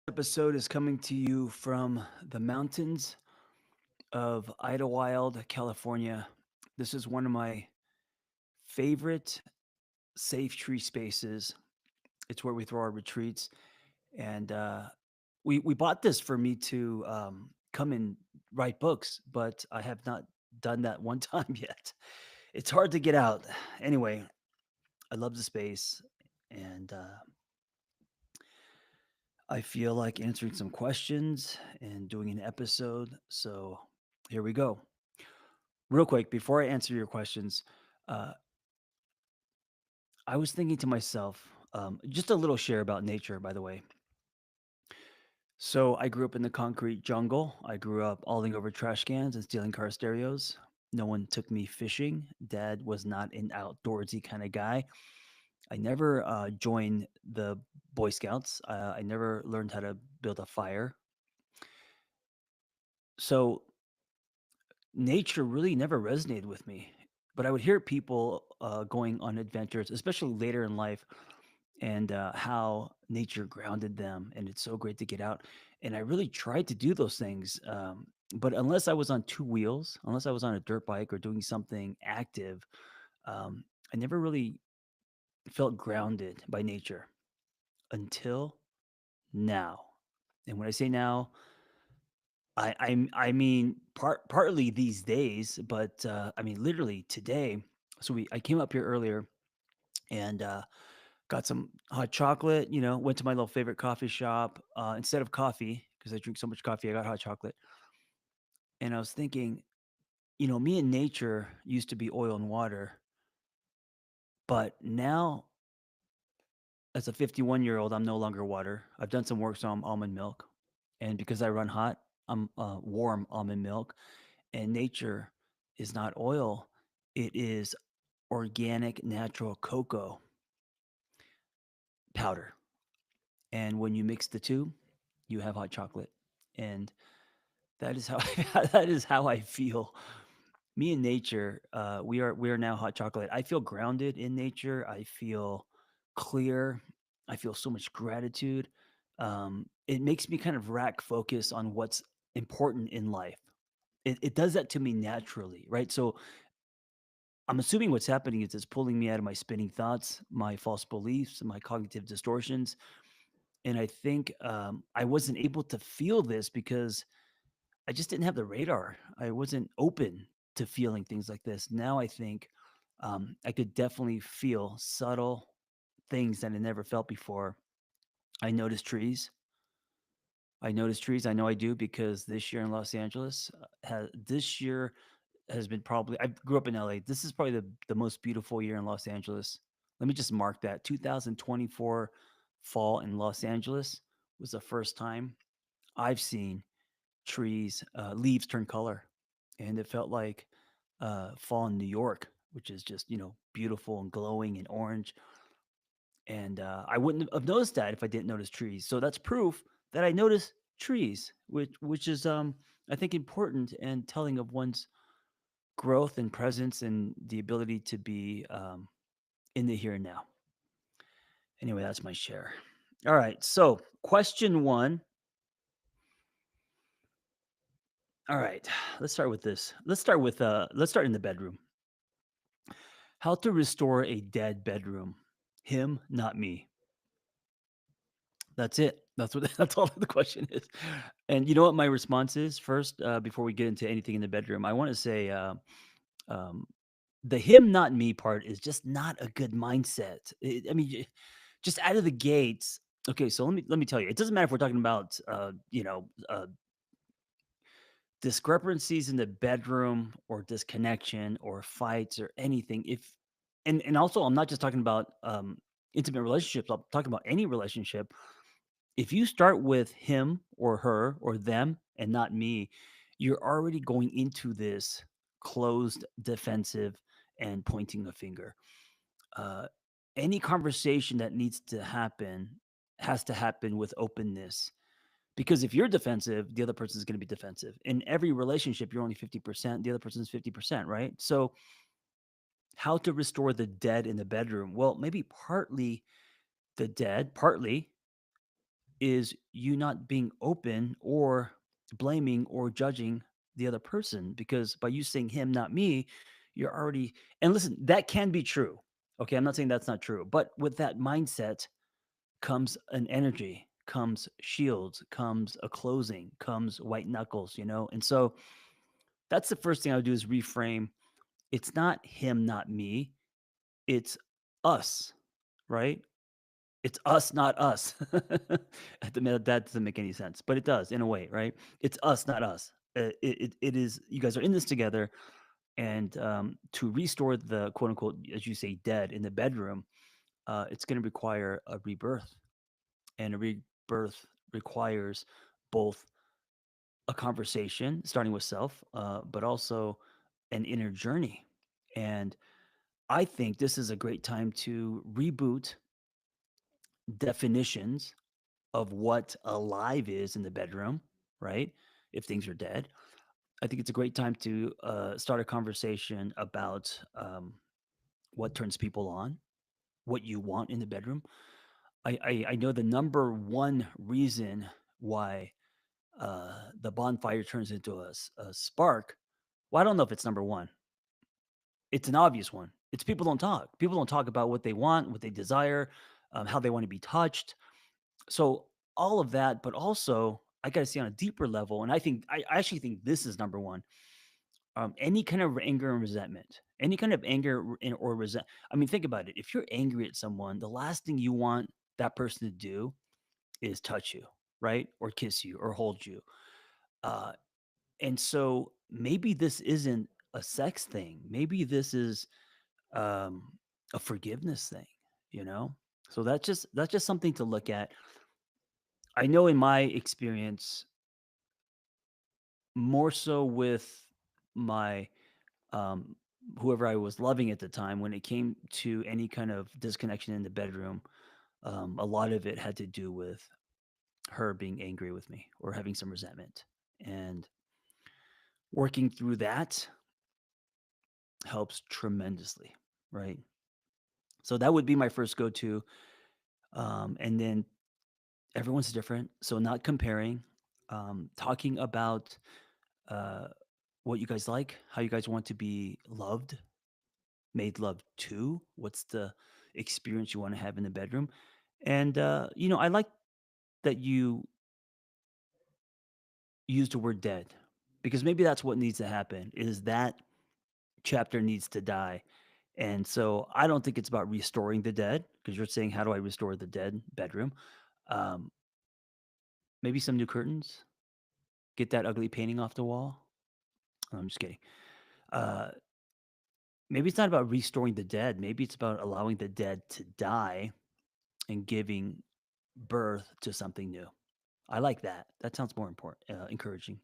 Episode is coming to you from the mountains of Idlewild, California. This is one of my favorite safe tree spaces. It's where we throw our retreats, and we bought this for me to come and write books, but I have not done that one time yet. It's hard to get out. Anyway, I love the space, and I feel like answering some questions and doing an episode. So here we go. Real quick, before I answer your questions, uh, I was thinking to myself, just a little share about nature, by the way. So I grew up in the concrete jungle. I grew up hauling over trash cans and stealing car stereos. No one took me fishing. Dad was not an outdoorsy kind of guy. I never joined the Boy Scouts. I never learned how to build a fire. So nature really never resonated with me. But I would hear people going on adventures, especially later in life, and how nature grounded them. And it's so great to get out. And I really tried to do those things. But unless I was on two wheels, unless I was on a dirt bike or doing something active, um, I never really felt grounded by nature until now. And when I say now, I mean partly these days, but I mean literally today. So I came up here earlier and got some hot chocolate. Went to my little favorite coffee shop. Instead of coffee, because I drink so much coffee, I got hot chocolate. And I was thinking, me and nature used to be oil and water, but now as a 51-year-old, I'm no longer water. I've done some work, so I'm almond milk, and because I run hot, I'm warm almond milk. And nature is not oil; it is organic, natural cocoa powder. And when you mix the two, you have hot chocolate. And that is how that is how I feel. Me and nature, we are now hot chocolate. I feel grounded in nature. I feel clear. I feel so much gratitude. It makes me kind of rack focus on what's important in life. It does that to me naturally, right? So I'm assuming what's happening is it's pulling me out of my spinning thoughts, my false beliefs, my cognitive distortions. And I think I wasn't able to feel this because I just didn't have the radar. I wasn't open to feeling things like this. Now I think I could definitely feel subtle things that I never felt before. I notice trees. I notice trees. I know I do because this year in Los Angeles, this year has been probably. I grew up in LA. This is probably the most beautiful year in Los Angeles. Let me just mark that 2024 fall in Los Angeles was the first time I've seen trees, leaves turn color, and it felt like fall in New York, which is just beautiful and glowing and orange. And I wouldn't have noticed that if I didn't notice trees. So that's proof that I notice trees, which is I think important and telling of one's growth and presence and the ability to be in the here and now. Anyway, that's my share. All right. So question one. All right. Let's start with this. Let's start in the bedroom. How to restore a dead bedroom. Him, not me. That's it. That's what that's all the question is. And you know what my response is first, before we get into anything in the bedroom? I want to say um, the him, not me part is just not a good mindset. I mean, just out of the gates. Okay, so let me tell you, it doesn't matter if we're talking about discrepancies in the bedroom or disconnection or fights or anything. If and also I'm not just talking about intimate relationships, I'm talking about any relationship. If you start with him or her or them and not me, you're already going into this closed, defensive, and pointing a finger. Uh, any conversation that needs to happen has to happen with openness, because if you're defensive, the other person is going to be defensive. In every relationship, you're only 50%, the other person's 50%, right? So, how to restore the dead in the bedroom? Well, maybe partly the dead, partly. is you not being open or blaming or judging the other person, because by you saying him, not me, you're already, and listen, that can be true. Okay, I'm not saying that's not true, but with that mindset comes an energy, comes shields, comes a closing, comes white knuckles, And so that's the first thing I would do is reframe. It's not him, not me. It's us, right? It's us, not us. At the minute, that doesn't make any sense, but it does in a way, right? It's us, not us. It is. You guys are in this together, and to restore the quote unquote, as you say, dead in the bedroom, it's going to require a rebirth, and a rebirth requires both a conversation, starting with self, but also an inner journey. And I think this is a great time to reboot definitions of what alive is in the bedroom, right? If things are dead, I think it's a great time to start a conversation about what turns people on, what you want in the bedroom. I know the number one reason why the bonfire turns into a spark. Well, I don't know if it's number one. It's an obvious one. It's people don't talk. People don't talk about what they want, what they desire, how they want to be touched. So all of that, but also I got to see on a deeper level, and I actually think this is number one. Any kind of anger and resentment, any kind of anger or resent. I mean, think about it. If you're angry at someone, the last thing you want that person to do is touch you, right, or kiss you, or hold you. Uh, and so maybe this isn't a sex thing. Maybe this is um, a forgiveness thing. You know. So that's just something to look at. I know in my experience, more so with my um, whoever I was loving at the time, when it came to any kind of disconnection in the bedroom, a lot of it had to do with her being angry with me or having some resentment. And working through that helps tremendously, right? So that would be my first go to. And then everyone's different. So not comparing, talking about uh, what you guys like, how you guys want to be loved, made love to, what's the experience you want to have in the bedroom. And, I like that you used the word dead, because maybe that's what needs to happen, is that chapter needs to die. And so I don't think it's about restoring the dead, because you're saying, how do I restore the dead bedroom? Um, Maybe some new curtains, get that ugly painting off the wall. I'm just kidding. Uh, Maybe it's not about restoring the dead. Maybe it's about allowing the dead to die and giving birth to something new. I like that. That sounds more important, encouraging.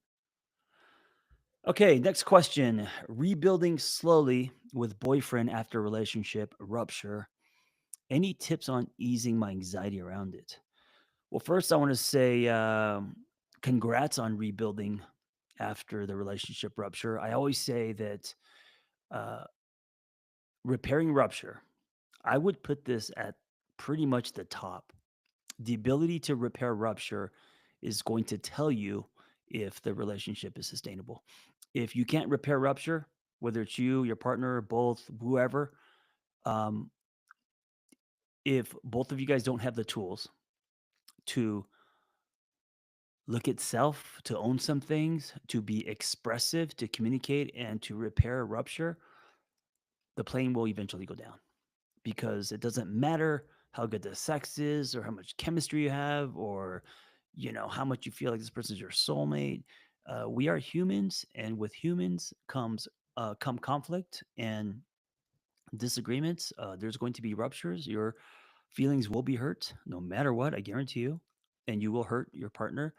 Okay, next question. Rebuilding slowly with boyfriend after relationship rupture. Any tips on easing my anxiety around it? Well, first, I want to say congrats on rebuilding after the relationship rupture. I always say that uh, repairing rupture, I would put this at pretty much the top. The ability to repair rupture is going to tell you if the relationship is sustainable. If you can't repair rupture, whether it's you, your partner, both, whoever, um, if both of you guys don't have the tools to look at self, to own some things, to be expressive, to communicate, and to repair a rupture, the plane will eventually go down, because it doesn't matter how good the sex is or how much chemistry you have, or how much you feel like this person is your soulmate. We are humans, and with humans come conflict and disagreements. There's going to be ruptures. Your feelings will be hurt no matter what, I guarantee you, and you will hurt your partner.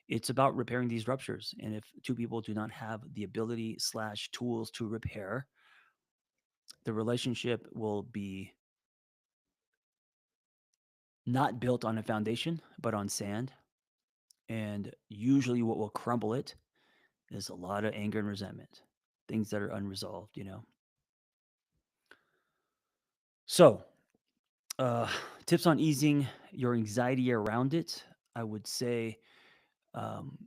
It's about repairing these ruptures, and if two people do not have the ability slash tools to repair, the relationship will be not built on a foundation, but on sand. And usually, what will crumble it is a lot of anger and resentment, things that are unresolved. So, uh, tips on easing your anxiety around it. I would say, um,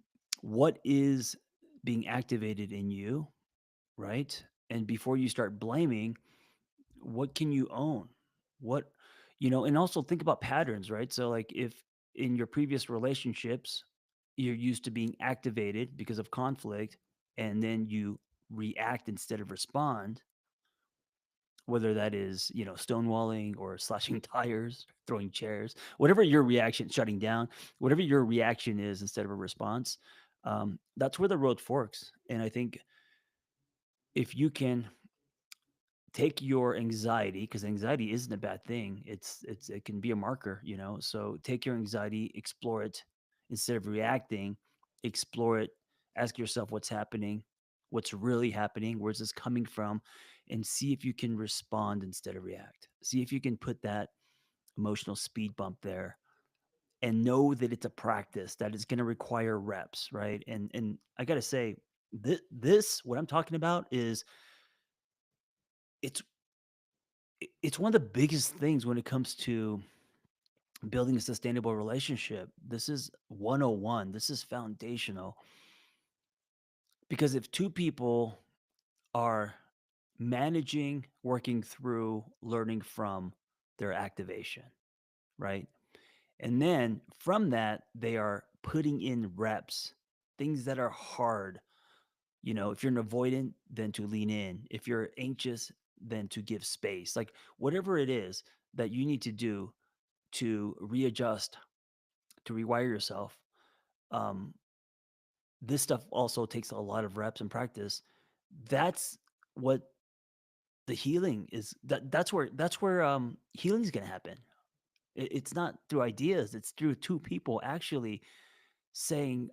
what is being activated in you, right? And before you start blaming, what can you own? What, and also think about patterns, right? So, like, if in your previous relationships, you're used to being activated because of conflict, and then you react instead of respond, whether that is, stonewalling or slashing tires, throwing chairs, whatever your reaction, shutting down, whatever your reaction is instead of a response, that's where the road forks. And I think if you can take your anxiety, because anxiety isn't a bad thing, it can be a marker, so take your anxiety, explore it instead of reacting, explore it, ask yourself what's happening, what's really happening, where's this coming from, and see if you can respond instead of react. See if you can put that emotional speed bump there, and know that it's a practice that is going to require reps, right? And I got to say, this what I'm talking about is, it's it's one of the biggest things when it comes to building a sustainable relationship. This is 101. This is foundational, because if two people are managing, working through, learning from their activation, right? And then from that, they are putting in reps, things that are hard. If you're an avoidant, then to lean in. If you're anxious, then to give space. Like, whatever it is that you need to do to readjust, to rewire yourself. Um, this stuff also takes a lot of reps and practice. That's what the healing is. That's where healing is going to happen. It's not through ideas. It's through two people actually saying,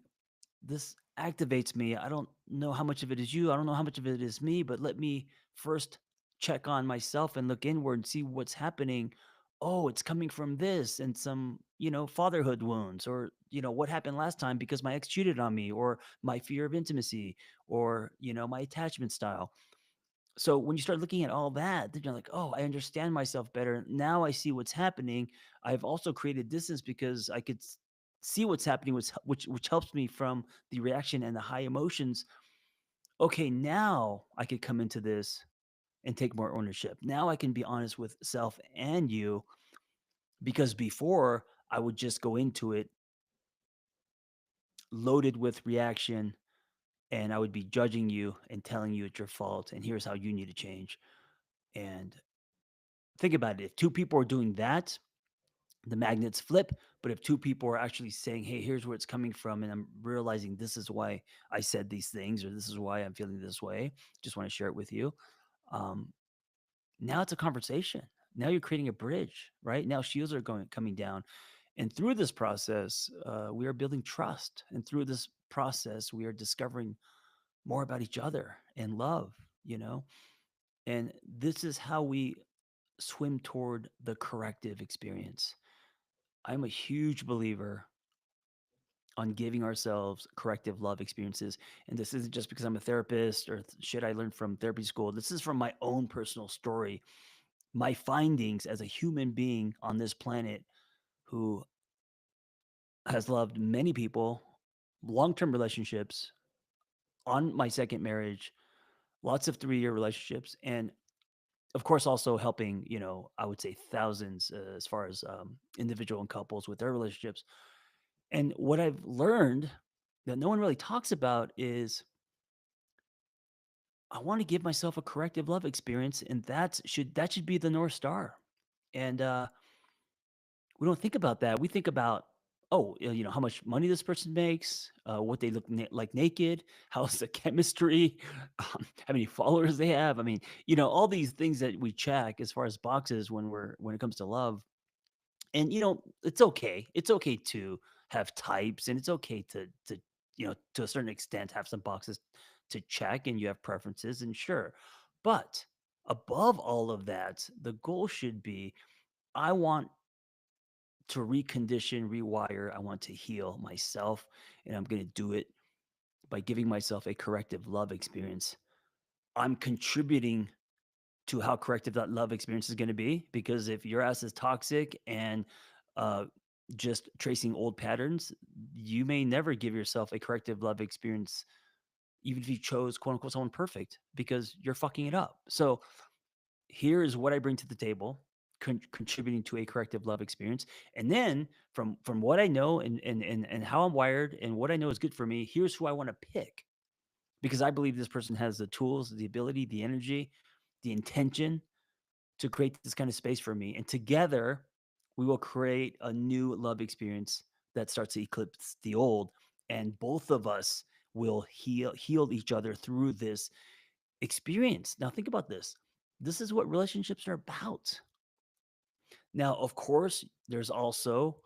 "This activates me. I don't know how much of it is you. I don't know how much of it is me, but let me first check on myself and look inward and see what's happening. Oh, it's coming from this and some, fatherhood wounds, or, what happened last time because my ex cheated on me, or my fear of intimacy, or, my attachment style." So when you start looking at all that, then you're like, "Oh, I understand myself better. Now I see what's happening. I've also created distance because I could see what's happening, which helps me from the reaction and the high emotions. Okay, now I could come into this and take more ownership. Now I can be honest with self and you, because before I would just go into it loaded with reaction, and I would be judging you and telling you it's your fault and here's how you need to change." And think about it. If two people are doing that, the magnets flip. But if two people are actually saying, "Hey, here's where it's coming from, and I'm realizing this is why I said these things, or this is why I'm feeling this way. Just want to share it with you." Um, Now it's a conversation. Now you're creating a bridge, right? Now shields are coming down, and through this process, we are building trust. And through this process, we are discovering more about each other and love. You know, and this is how we swim toward the corrective experience. I'm a huge believer on giving ourselves corrective love experiences. And this isn't just because I'm a therapist or shit I learned from therapy school. This is from my own personal story, my findings as a human being on this planet who has loved many people, long term relationships, on my second marriage, lots of 3-year relationships. And of course, also helping, I would say thousands, as far as individual and couples with their relationships. And what I've learned that no one really talks about is, I want to give myself a corrective love experience, and that should be the North Star. And we don't think about that. We think about, oh, how much money this person makes, what they look like naked, how's the chemistry, how many followers they have. I mean, all these things that we check as far as boxes when it comes to love. And it's okay. It's okay to have types, and it's okay to to a certain extent have some boxes to check, and you have preferences, and sure. But above all of that, the goal should be, I want to recondition, rewire, I want to heal myself, and I'm going to do it by giving myself a corrective love experience. I'm contributing to how corrective that love experience is going to be, because if your ass is toxic and just tracing old patterns, you may never give yourself a corrective love experience, even if you chose quote unquote someone perfect, because you're fucking it up. So here is what I bring to the table, contributing to a corrective love experience. And then from what I know and how I'm wired and what I know is good for me, here's who I want to pick because I believe this person has the tools, the ability, the energy, the intention to create this kind of space for me. And together, we will create a new love experience that starts to eclipse the old. And both of us will heal each other through this experience. Now, think about this. This is what relationships are about. Now, of course, there's also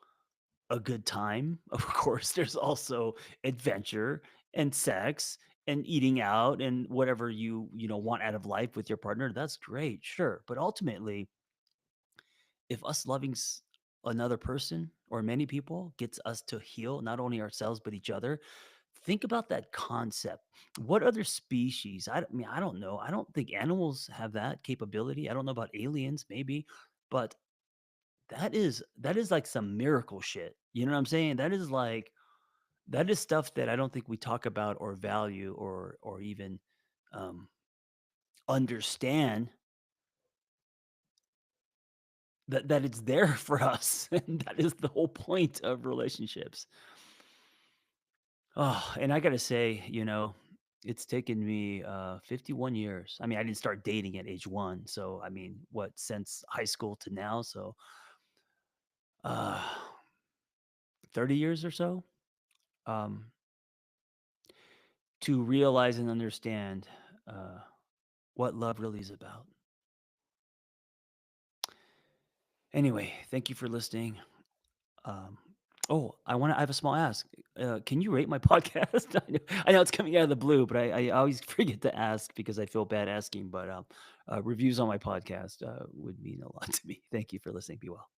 a good time. Of course, there's also adventure and sex and eating out and whatever you want out of life with your partner. That's great, sure. But ultimately, if us loving another person or many people gets us to heal not only ourselves but each other, think about that concept. What other species? I mean, I don't know. I don't think animals have that capability. I don't know about aliens, maybe, but that is like some miracle shit. You know what I'm saying? That is stuff that I don't think we talk about or value or even um, understand that it's there for us, and that is the whole point of relationships. Oh, and I gotta say, it's taken me 51 years. I mean, I didn't start dating at age 1, so I mean, what, since high school to now, so uh 30 years or so, um, to realize and understand uh, what love really is about. Anyway, thank you for listening. Um, I have a small ask. Can you rate my podcast? I know it's coming out of the blue, but I always forget to ask because I feel bad asking. But reviews on my podcast would mean a lot to me. Thank you for listening. Be well.